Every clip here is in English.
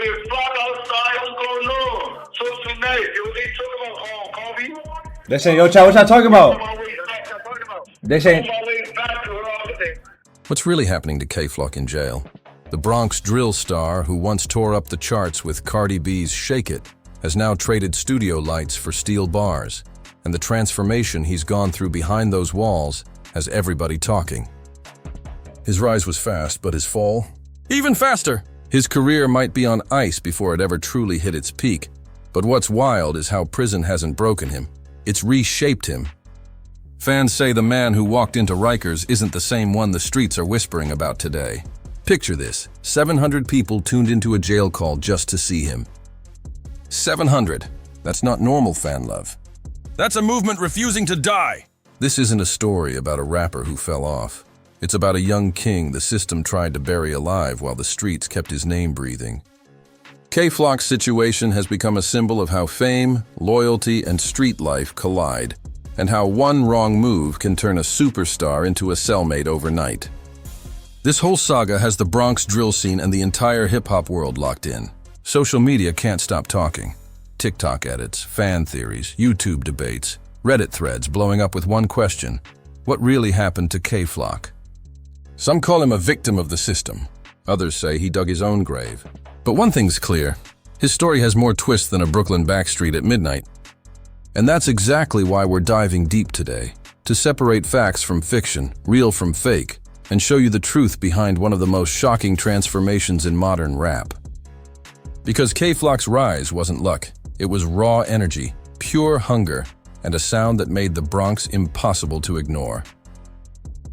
So tonight, they talking about coffee. They say, yo, Chad, what y'all talking about? They say, What's really happening to K-Flock in jail? The Bronx drill star who once tore up the charts with Cardi B's Shake It has now traded studio lights for steel bars, and the transformation he's gone through behind those walls has everybody talking. His rise was fast, but his fall, even faster. His career might be on ice before it ever truly hit its peak, but what's wild is how prison hasn't broken him. It's reshaped him. Fans say the man who walked into Rikers isn't the same one the streets are whispering about today. Picture this, 700 people tuned into a jail call just to see him. 700. That's not normal fan love. That's a movement refusing to die. This isn't a story about a rapper who fell off. It's about a young king the system tried to bury alive while the streets kept his name breathing. K-Flock's situation has become a symbol of how fame, loyalty, and street life collide, and how one wrong move can turn a superstar into a cellmate overnight. This whole saga has the Bronx drill scene and the entire hip-hop world locked in. Social media can't stop talking. TikTok edits, fan theories, YouTube debates, Reddit threads blowing up with one question: what really happened to K-Flock? Some call him a victim of the system. Others say he dug his own grave. But one thing's clear: his story has more twists than a Brooklyn backstreet at midnight. And that's exactly why we're diving deep today, to separate facts from fiction, real from fake, and show you the truth behind one of the most shocking transformations in modern rap. Because K-Flock's rise wasn't luck, it was raw energy, pure hunger, and a sound that made the Bronx impossible to ignore.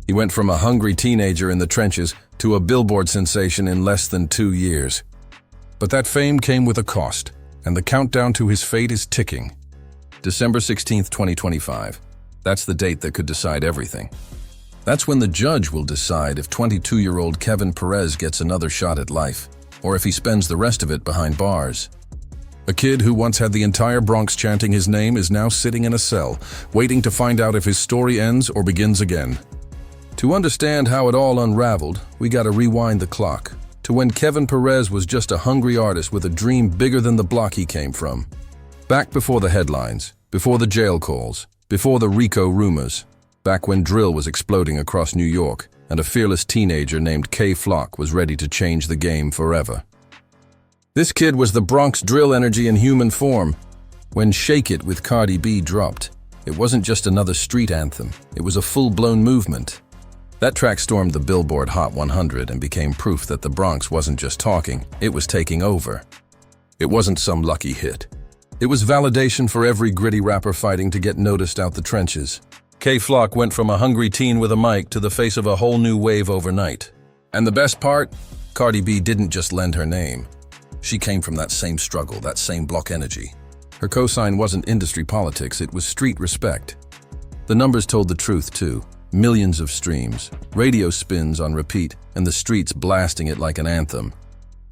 He went from a hungry teenager in the trenches to a Billboard sensation in less than 2 years. But that fame came with a cost, and the countdown to his fate is ticking. December 16th, 2025. That's the date that could decide everything. That's when the judge will decide if 22-year-old Kevin Perez gets another shot at life, or if he spends the rest of it behind bars. A kid who once had the entire Bronx chanting his name is now sitting in a cell, waiting to find out if his story ends or begins again. To understand how it all unraveled, we gotta rewind the clock to when Kevin Perez was just a hungry artist with a dream bigger than the block he came from. Back before the headlines, before the jail calls, before the RICO rumors, back when drill was exploding across New York and a fearless teenager named K-Flock was ready to change the game forever. This kid was the Bronx drill energy in human form. When Shake It with Cardi B dropped, it wasn't just another street anthem, it was a full-blown movement. That track stormed the Billboard Hot 100 and became proof that the Bronx wasn't just talking, it was taking over. It wasn't some lucky hit. It was validation for every gritty rapper fighting to get noticed out the trenches. K-Flock went from a hungry teen with a mic to the face of a whole new wave overnight. And the best part? Cardi B didn't just lend her name. She came from that same struggle, that same block energy. Her cosign wasn't industry politics, it was street respect. The numbers told the truth too. Millions of streams, radio spins on repeat, and the streets blasting it like an anthem.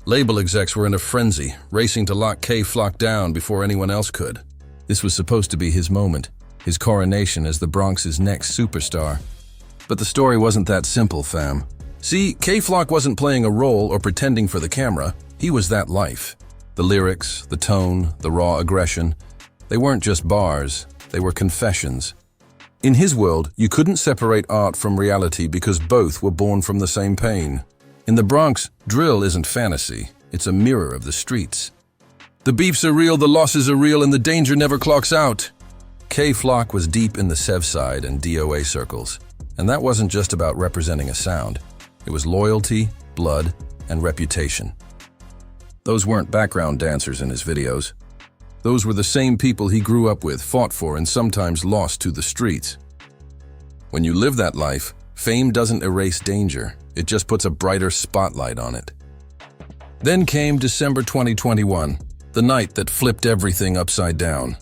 Label execs were in a frenzy, racing to lock K-Flock down before anyone else could. This was supposed to be his moment, his coronation as the Bronx's next superstar. But the story wasn't that simple, fam. See, K-Flock wasn't playing a role or pretending for the camera, he was that life. The lyrics, the tone, the raw aggression, they weren't just bars, they were confessions. In his world, you couldn't separate art from reality because both were born from the same pain. In the Bronx, drill isn't fantasy, it's a mirror of the streets. The beefs are real, the losses are real, and the danger never clocks out. K-Flock was deep in the Sev side and DOA circles, and that wasn't just about representing a sound. It was loyalty, blood, and reputation. Those weren't background dancers in his videos. Those were the same people he grew up with, fought for, and sometimes lost to the streets. When you live that life, fame doesn't erase danger, it just puts a brighter spotlight on it. Then came December 2021, the night that flipped everything upside down.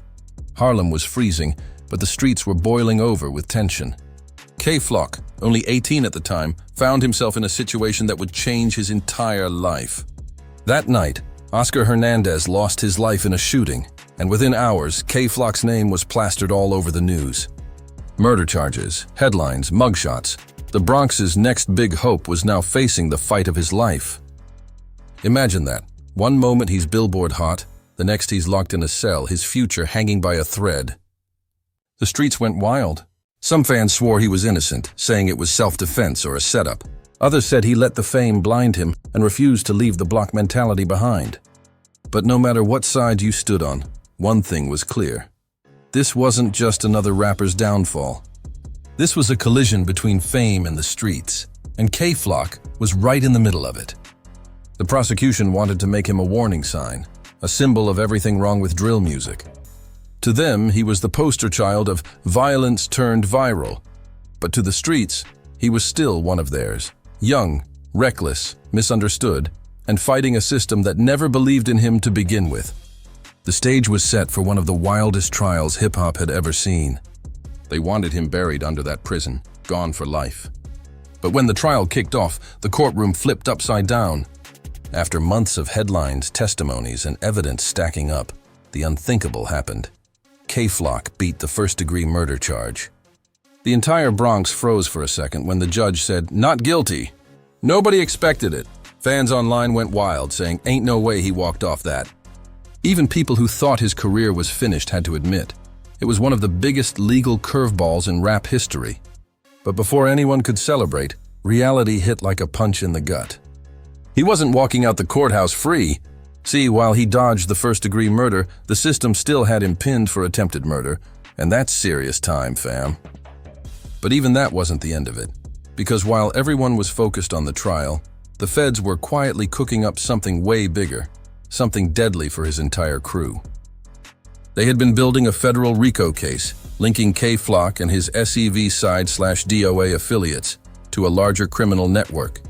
Harlem was freezing, but the streets were boiling over with tension. K-Flock, only 18 at the time, found himself in a situation that would change his entire life. That night, Oscar Hernandez lost his life in a shooting, and within hours, K-Flock's name was plastered all over the news. Murder charges, headlines, mugshots. The Bronx's next big hope was now facing the fight of his life. Imagine that, One moment he's billboard hot, the next he's locked in a cell, his future hanging by a thread. The streets went wild. Some fans swore he was innocent, saying it was self-defense or a setup. Others said he let the fame blind him and refused to leave the block mentality behind. But no matter what side you stood on, one thing was clear. This wasn't just another rapper's downfall. This was a collision between fame and the streets, and K-Flock was right in the middle of it. The prosecution wanted to make him a warning sign, a symbol of everything wrong with drill music. To them, he was the poster child of violence turned viral. But to the streets, he was still one of theirs. Young, reckless, misunderstood, and fighting a system that never believed in him to begin with. The stage was set for one of the wildest trials hip-hop had ever seen. They wanted him buried under that prison, gone for life. But when the trial kicked off, the courtroom flipped upside down. After months of headlines, testimonies, and evidence stacking up, the unthinkable happened. K-Flock beat the first-degree murder charge. The entire Bronx froze for a second when the judge said, "Not guilty." Nobody expected it. Fans online went wild, saying, "Ain't no way he walked off that." Even people who thought his career was finished had to admit, it was one of the biggest legal curveballs in rap history. But before anyone could celebrate, reality hit like a punch in the gut. He wasn't walking out the courthouse free. See, while he dodged the first-degree murder, the system still had him pinned for attempted murder, and that's serious time, fam. But even that wasn't the end of it, because while everyone was focused on the trial, the feds were quietly cooking up something way bigger, something deadly for his entire crew. They had been building a federal RICO case, linking K-Flock and his SEV side/DOA affiliates to a larger criminal network.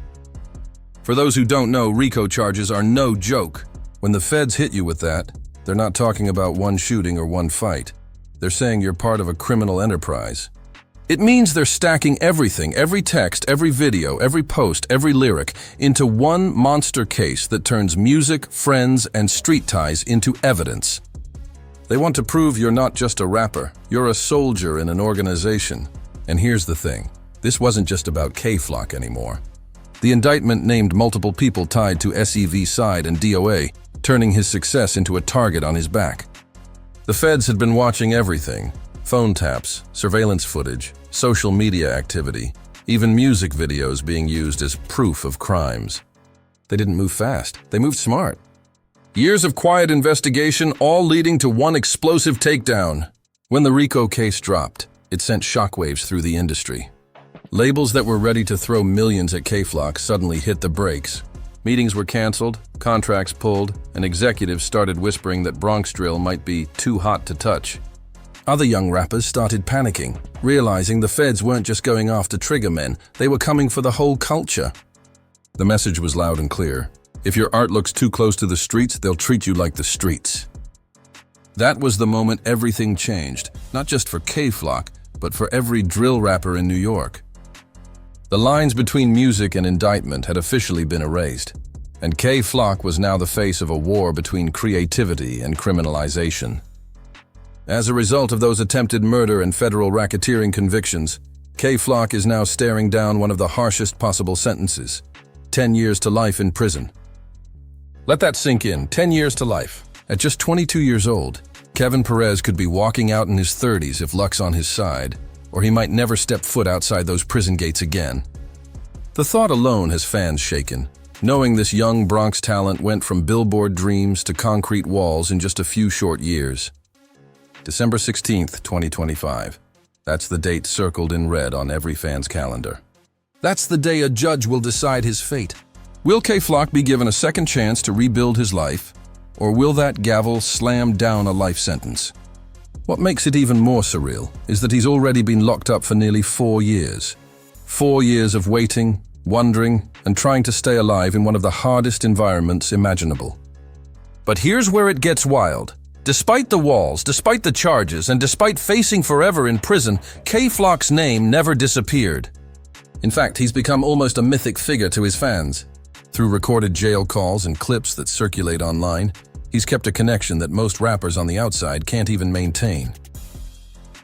For those who don't know, RICO charges are no joke. When the feds hit you with that, they're not talking about one shooting or one fight. They're saying you're part of a criminal enterprise. It means they're stacking everything, every text, every video, every post, every lyric, into one monster case that turns music, friends, and street ties into evidence. They want to prove you're not just a rapper, you're a soldier in an organization. And here's the thing, this wasn't just about K-Flock anymore. The indictment named multiple people tied to SEV side and DOA, turning his success into a target on his back. The feds had been watching everything: phone taps, surveillance footage, social media activity, even music videos being used as proof of crimes. They didn't move fast, they moved smart. Years of quiet investigation, all leading to one explosive takedown. When the RICO case dropped, it sent shockwaves through the industry. Labels that were ready to throw millions at K-Flock suddenly hit the brakes. Meetings were canceled, contracts pulled, and executives started whispering that Bronx drill might be too hot to touch. Other young rappers started panicking, realizing the feds weren't just going after trigger men, they were coming for the whole culture. The message was loud and clear. If your art looks too close to the streets, they'll treat you like the streets. That was the moment everything changed, not just for K-Flock, but for every drill rapper in New York. The lines between music and indictment had officially been erased, and K-Flock was now the face of a war between creativity and criminalization. As a result of those attempted murder and federal racketeering convictions, K-Flock is now staring down one of the harshest possible sentences: 10 years to life in prison. Let that sink in, 10 years to life. At just 22 years old, Kevin Perez could be walking out in his 30s if luck's on his side, or he might never step foot outside those prison gates again. The thought alone has fans shaken, knowing this young Bronx talent went from billboard dreams to concrete walls in just a few short years. December 16th, 2025. That's the date circled in red on every fan's calendar. That's the day a judge will decide his fate. Will K-Flock be given a second chance to rebuild his life, or will that gavel slam down a life sentence? What makes it even more surreal is that he's already been locked up for nearly 4 years. 4 years of waiting, wondering, and trying to stay alive in one of the hardest environments imaginable. But here's where it gets wild. Despite the walls, despite the charges, and despite facing forever in prison, K-Flock's name never disappeared. In fact, he's become almost a mythic figure to his fans. Through recorded jail calls and clips that circulate online, he's kept a connection that most rappers on the outside can't even maintain.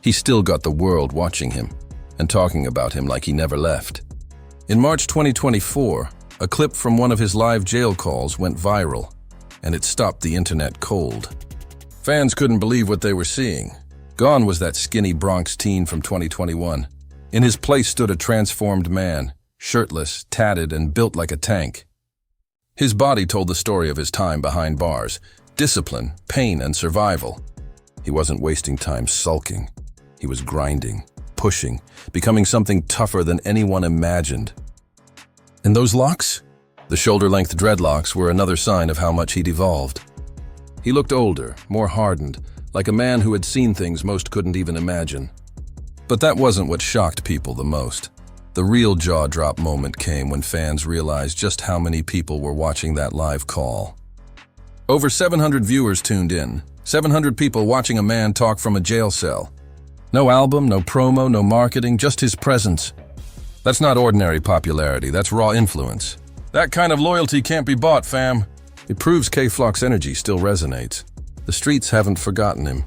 He's still got the world watching him and talking about him like he never left. In March 2024, a clip from one of his live jail calls went viral. and it stopped the internet cold. Fans couldn't believe what they were seeing. Gone was that skinny Bronx teen from 2021. In his place stood a transformed man, shirtless, tatted, and built like a tank. His body told the story of his time behind bars, discipline, pain, and survival. He wasn't wasting time sulking. He was grinding, pushing, becoming something tougher than anyone imagined. And those locks? The shoulder-length dreadlocks were another sign of how much he'd evolved. He looked older, more hardened, like a man who had seen things most couldn't even imagine. But that wasn't what shocked people the most. The real jaw-drop moment came when fans realized just how many people were watching that live call. Over 700 viewers tuned in, 700 people watching a man talk from a jail cell. No album, no promo, no marketing, just his presence. That's not ordinary popularity, that's raw influence. That kind of loyalty can't be bought, fam. It proves K-Flock's energy still resonates. The streets haven't forgotten him.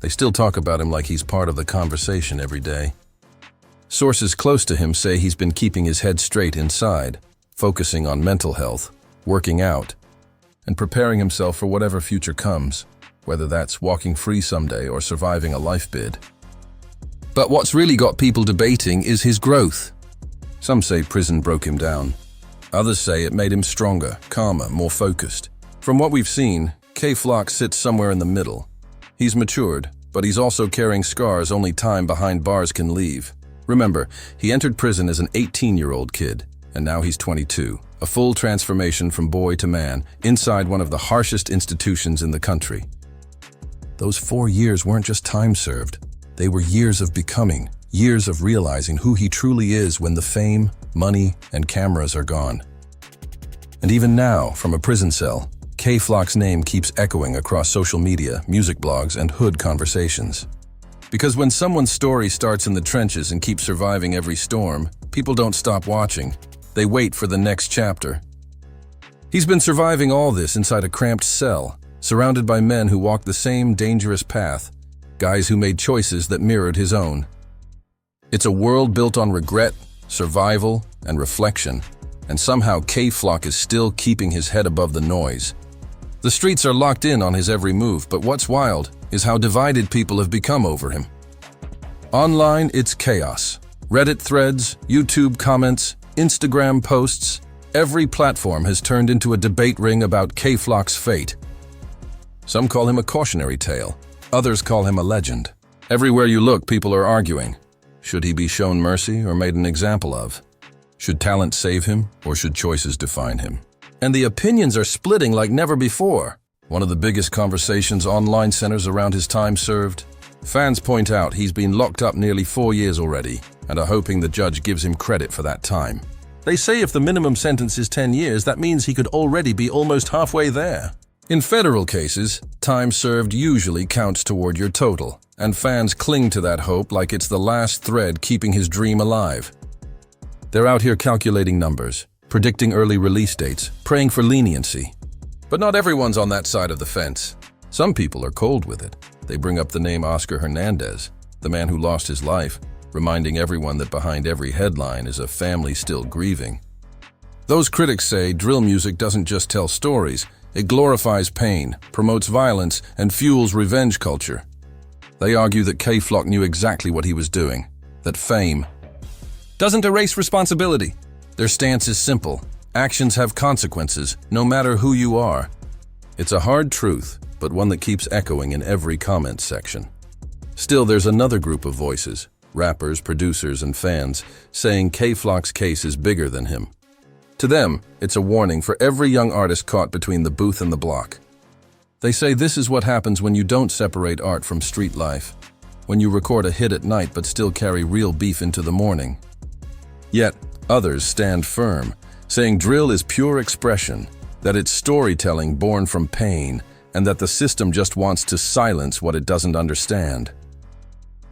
They still talk about him like he's part of the conversation every day. Sources close to him say he's been keeping his head straight inside, focusing on mental health, working out, and preparing himself for whatever future comes, whether that's walking free someday or surviving a life bid. But what's really got people debating is his growth. Some say prison broke him down. Others say it made him stronger, calmer, more focused. From what we've seen, K-Flock sits somewhere in the middle. He's matured, but he's also carrying scars only time behind bars can leave. Remember, he entered prison as an 18-year-old kid, and now he's 22. A full transformation from boy to man, inside one of the harshest institutions in the country. Those 4 years weren't just time served. They were years of becoming, years of realizing who he truly is when the fame, money, and cameras are gone. And even now, from a prison cell, K-Flock's name keeps echoing across social media, music blogs, and hood conversations. Because when someone's story starts in the trenches and keeps surviving every storm, people don't stop watching. They wait for the next chapter. He's been surviving all this inside a cramped cell, surrounded by men who walked the same dangerous path, guys who made choices that mirrored his own. It's a world built on regret, survival, and reflection, and somehow K-Flock is still keeping his head above the noise. The streets are locked in on his every move, but what's wild is how divided people have become over him. Online, it's chaos. Reddit threads, YouTube comments, Instagram posts, every platform has turned into a debate ring about K-Flock's fate. Some call him a cautionary tale, others call him a legend. Everywhere you look, people are arguing. Should he be shown mercy or made an example of? Should talent save him, or should choices define him? And the opinions are splitting like never before. One of the biggest conversations online centers around his time served. Fans point out he's been locked up nearly 4 years already and are hoping the judge gives him credit for that time. They say if the minimum sentence is 10 years, that means he could already be almost halfway there. In federal cases, time served usually counts toward your total, and fans cling to that hope like it's the last thread keeping his dream alive. They're out here calculating numbers, predicting early release dates, praying for leniency. But not everyone's on that side of the fence. Some people are cold with it. They bring up the name Oscar Hernandez, the man who lost his life, reminding everyone that behind every headline is a family still grieving. Those critics say drill music doesn't just tell stories, it glorifies pain, promotes violence, and fuels revenge culture. They argue that K-Flock knew exactly what he was doing, that fame doesn't erase responsibility. Their stance is simple. Actions have consequences, no matter who you are. It's a hard truth, but one that keeps echoing in every comment section. Still, there's another group of voices, rappers, producers, and fans, saying K-Flock's case is bigger than him. To them, it's a warning for every young artist caught between the booth and the block. They say this is what happens when you don't separate art from street life, when you record a hit at night but still carry real beef into the morning. Yet, others stand firm, saying drill is pure expression, that it's storytelling born from pain, and that the system just wants to silence what it doesn't understand.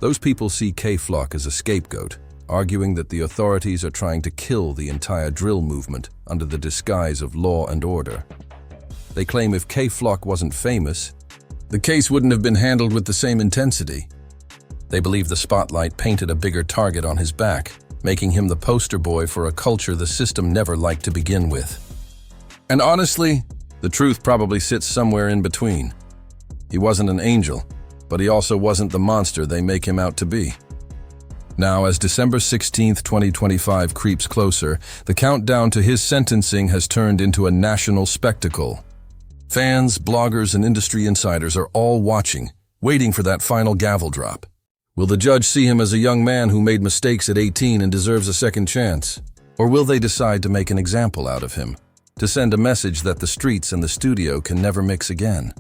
Those people see K-Flock as a scapegoat, arguing that the authorities are trying to kill the entire drill movement under the disguise of law and order. They claim if K-Flock wasn't famous, the case wouldn't have been handled with the same intensity. They believe the spotlight painted a bigger target on his back, making him the poster boy for a culture the system never liked to begin with. And honestly, The truth probably sits somewhere in between. He wasn't an angel, but he also wasn't the monster they make him out to be. Now, as December 16, 2025 creeps closer, the countdown to his sentencing has turned into a national spectacle. Fans, bloggers, and industry insiders are all watching, waiting for that final gavel drop. Will the judge see him as a young man who made mistakes at 18 and deserves a second chance? Or will they decide to make an example out of him, to send a message that the streets and the studio can never mix again?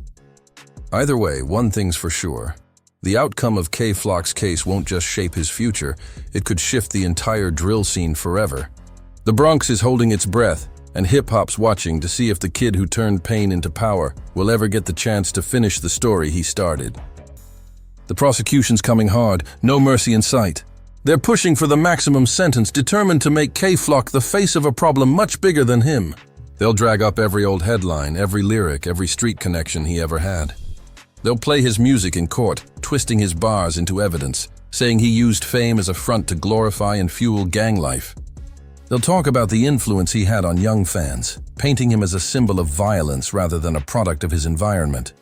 Either way, one thing's for sure. The outcome of Kay Flock's case won't just shape his future, it could shift the entire drill scene forever. The Bronx is holding its breath, and hip-hop's watching to see if the kid who turned pain into power will ever get the chance to finish the story he started. The prosecution's coming hard, no mercy in sight. They're pushing for the maximum sentence, determined to make Kay Flock the face of a problem much bigger than him. They'll drag up every old headline, every lyric, every street connection he ever had. They'll play his music in court, twisting his bars into evidence, saying he used fame as a front to glorify and fuel gang life. They'll talk about the influence he had on young fans, painting him as a symbol of violence rather than a product of his environment.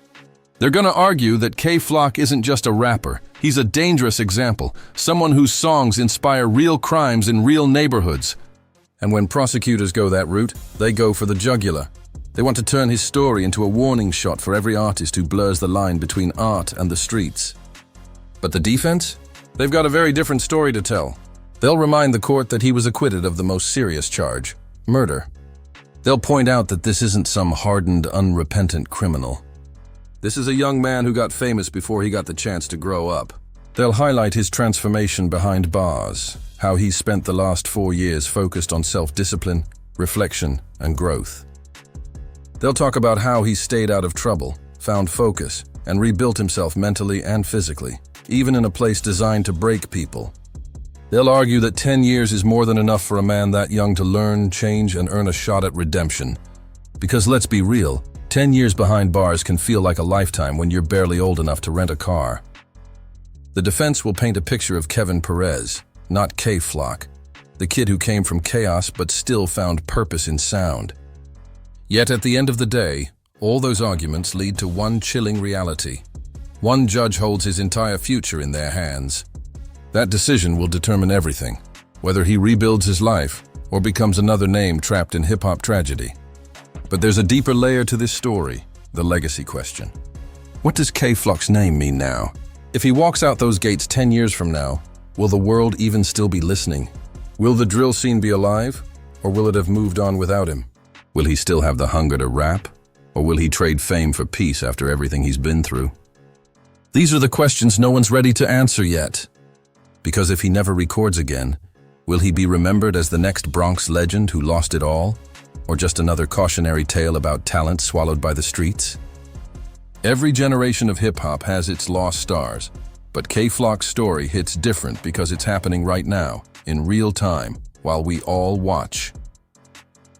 They're gonna argue that Kay Flock isn't just a rapper, he's a dangerous example, someone whose songs inspire real crimes in real neighborhoods. And when prosecutors go that route, they go for the jugular. They want to turn his story into a warning shot for every artist who blurs the line between art and the streets. But the defense? They've got a very different story to tell. They'll remind the court that he was acquitted of the most serious charge, murder. They'll point out that this isn't some hardened, unrepentant criminal. This is a young man who got famous before he got the chance to grow up. They'll highlight his transformation behind bars, how he spent the last 4 years focused on self-discipline, reflection, and growth. They'll talk about how he stayed out of trouble, found focus, and rebuilt himself mentally and physically, even in a place designed to break people. They'll argue that 10 years is more than enough for a man that young to learn, change, and earn a shot at redemption. Because let's be real, 10 years behind bars can feel like a lifetime when you're barely old enough to rent a car. The defense will paint a picture of Kevin Perez, not Kay Flock, the kid who came from chaos but still found purpose in sound. Yet at the end of the day, all those arguments lead to one chilling reality. One judge holds his entire future in their hands. That decision will determine everything, whether he rebuilds his life or becomes another name trapped in hip-hop tragedy. But there's a deeper layer to this story, the legacy question. What does Kay Flock's name mean now? If he walks out those gates 10 years from now, will the world even still be listening? Will the drill scene be alive, or will it have moved on without him? Will he still have the hunger to rap, or will he trade fame for peace after everything he's been through? These are the questions no one's ready to answer yet. Because if he never records again, will he be remembered as the next Bronx legend who lost it all, or just another cautionary tale about talent swallowed by the streets? Every generation of hip-hop has its lost stars, but Kay Flock's story hits different because it's happening right now, in real time, while we all watch.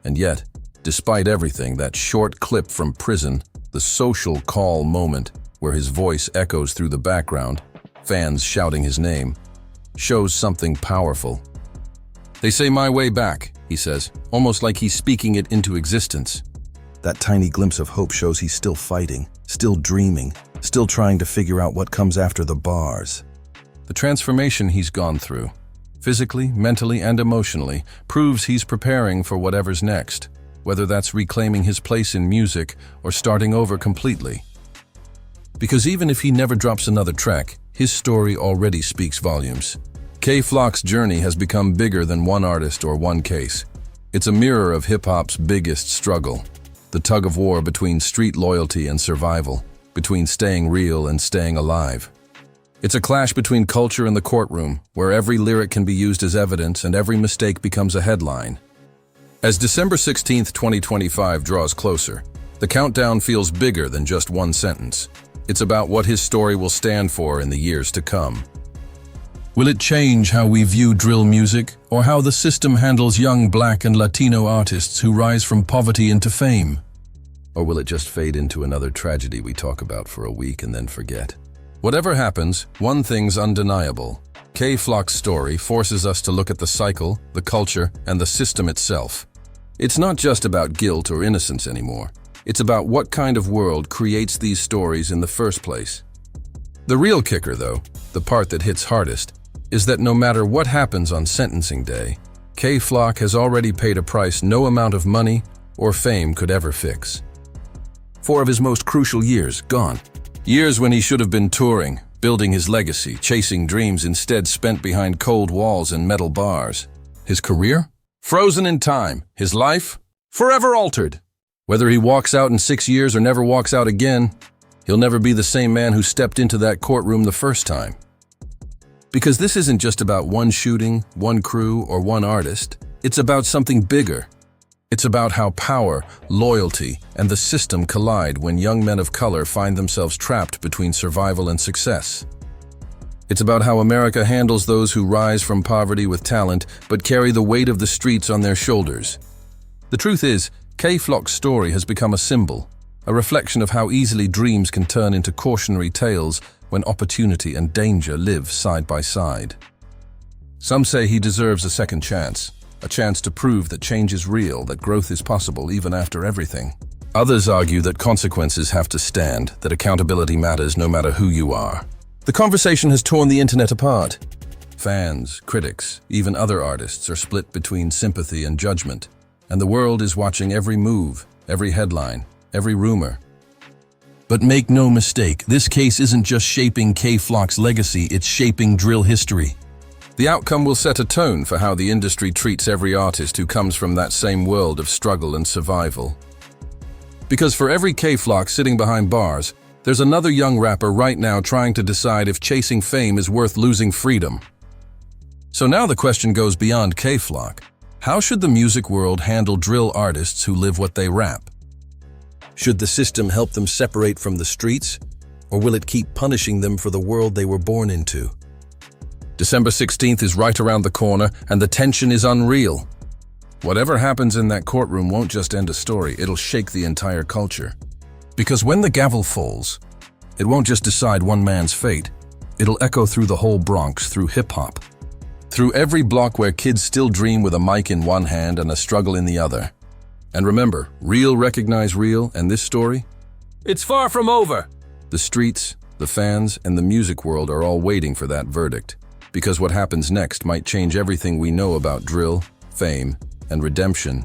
And yet, despite everything, that short clip from prison, the social call moment where his voice echoes through the background, fans shouting his name, shows something powerful. They say my way back, he says, almost like he's speaking it into existence. That tiny glimpse of hope shows he's still fighting, still dreaming, still trying to figure out what comes after the bars. The transformation he's gone through, physically, mentally, and emotionally, proves he's preparing for whatever's next, whether that's reclaiming his place in music or starting over completely. Because even if he never drops another track, his story already speaks volumes. Kay Flock's journey has become bigger than one artist or one case. It's a mirror of hip-hop's biggest struggle, the tug-of-war between street loyalty and survival, between staying real and staying alive. It's a clash between culture and the courtroom, where every lyric can be used as evidence and every mistake becomes a headline. As December 16, 2025 draws closer, the countdown feels bigger than just one sentence. It's about what his story will stand for in the years to come. Will it change how we view drill music, or how the system handles young Black and Latino artists who rise from poverty into fame? Or will it just fade into another tragedy we talk about for a week and then forget? Whatever happens, one thing's undeniable. Kay Flock's story forces us to look at the cycle, the culture, and the system itself. It's not just about guilt or innocence anymore. It's about what kind of world creates these stories in the first place. The real kicker, though, the part that hits hardest, is that no matter what happens on sentencing day, K-Flock has already paid a price no amount of money or fame could ever fix. 4 of his most crucial years gone. Years when he should have been touring, building his legacy, chasing dreams instead spent behind cold walls and metal bars. His career? Frozen in time. His life? Forever altered. Whether he walks out in 6 years or never walks out again, he'll never be the same man who stepped into that courtroom the first time. Because this isn't just about one shooting, one crew, or one artist. It's about something bigger. It's about how power, loyalty, and the system collide when young men of color find themselves trapped between survival and success. It's about how America handles those who rise from poverty with talent but carry the weight of the streets on their shoulders. The truth is, K-Flock's story has become a symbol, a reflection of how easily dreams can turn into cautionary tales when opportunity and danger live side by side. Some say he deserves a second chance, a chance to prove that change is real, that growth is possible even after everything. Others argue that consequences have to stand, that accountability matters no matter who you are. The conversation has torn the internet apart. Fans, critics, even other artists are split between sympathy and judgment, and the world is watching every move, every headline, every rumor. But make no mistake, this case isn't just shaping K-Flock's legacy, it's shaping drill history. The outcome will set a tone for how the industry treats every artist who comes from that same world of struggle and survival. Because for every K-Flock sitting behind bars, there's another young rapper right now trying to decide if chasing fame is worth losing freedom. So now the question goes beyond K-Flock. How should the music world handle drill artists who live what they rap? Should the system help them separate from the streets, or will it keep punishing them for the world they were born into? December 16th is right around the corner, and the tension is unreal. Whatever happens in that courtroom won't just end a story, it'll shake the entire culture. Because when the gavel falls, it won't just decide one man's fate. It'll echo through the whole Bronx, through hip-hop. Through every block where kids still dream with a mic in one hand and a struggle in the other. And remember, real recognize real, and this story? It's far from over! The streets, the fans, and the music world are all waiting for that verdict. Because what happens next might change everything we know about drill, fame, and redemption